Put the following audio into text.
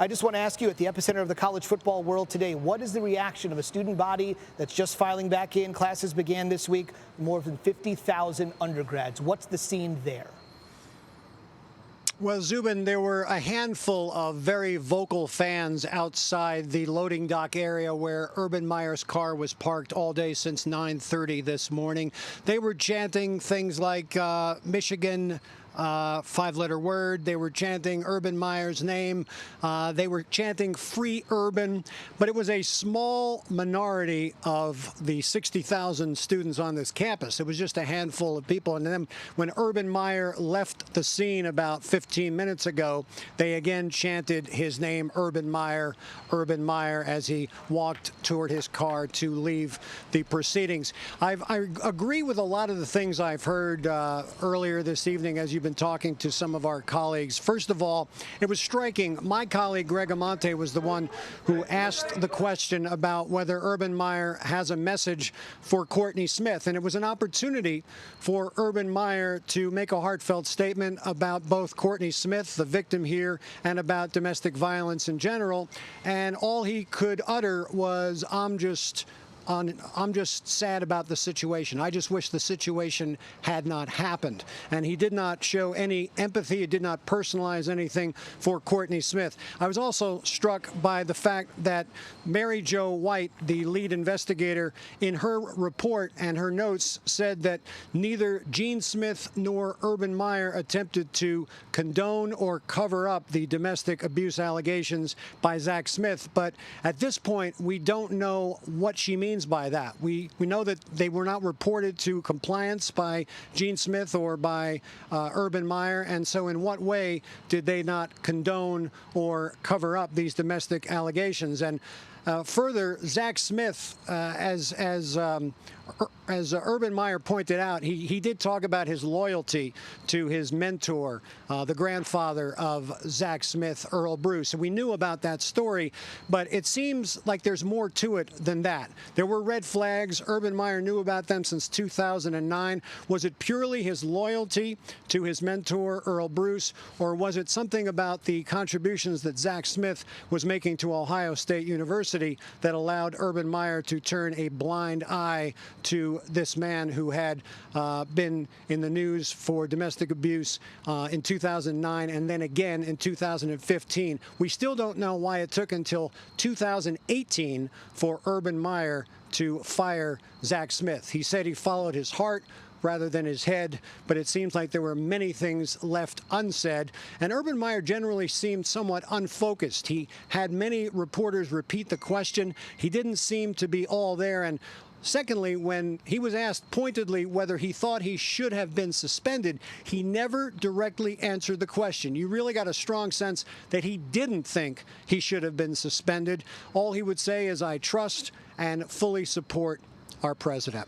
I just want to ask you, at the epicenter of the college football world today, what is the reaction of a student body that's just filing back in? Classes began this week, more than 50,000 undergrads. What's the scene there? Well, Zubin, there were a handful of very vocal fans outside the loading dock area where Urban Meyer's car was parked all day since 9:30 this morning. They were chanting things like Michigan, five-letter word. They were chanting Urban Meyer's name. They were chanting Free Urban. But it was a small minority of the 60,000 students on this campus. It was just a handful of people. And then when Urban Meyer left the scene about 15 minutes ago, they again chanted his name, Urban Meyer, as he walked toward his car to leave the proceedings. I agree with a lot of the things I've heard earlier this evening as you've been talking to some of our colleagues. First of all, it was striking. My colleague Greg Amonte was the one who asked the question about whether Urban Meyer has a message for Courtney Smith, and it was an opportunity for Urban Meyer to make a heartfelt statement about both Courtney Smith, the victim here, and about domestic violence in general. And all he could utter was, I'm just sad about the situation. I just wish the situation had not happened. And he did not show any empathy. He did not personalize anything for Courtney Smith. I was also struck by the fact that Mary Jo White, the lead investigator, in her report and her notes said that neither Gene Smith nor Urban Meyer attempted to condone or cover up the domestic abuse allegations by Zach Smith. But at this point, we don't know what she means by that. We know that they were not reported to compliance by Gene Smith or by Urban Meyer, and so in what way did they not condone or cover up these domestic allegations? And further, Zach Smith, as Urban Meyer pointed out, he did talk about his loyalty to his mentor, the grandfather of Zach Smith, Earl Bruce. And we knew about that story, but it seems like there's more to it than that. There were red flags. Urban Meyer knew about them since 2009. Was it purely his loyalty to his mentor, Earl Bruce, or was it something about the contributions that Zach Smith was making to Ohio State University that allowed Urban Meyer to turn a blind eye to this man who had been in the news for domestic abuse in 2009 and then again in 2015. We still don't know why it took until 2018 for Urban Meyer to fire Zach Smith. He said he followed his heart rather than his head, but it seems like there were many things left unsaid. And Urban Meyer generally seemed somewhat unfocused. He had many reporters repeat the question. He didn't seem to be all there. And secondly, when he was asked pointedly whether he thought he should have been suspended, he never directly answered the question. You really got a strong sense that he didn't think he should have been suspended. All he would say is, I trust and fully support our president.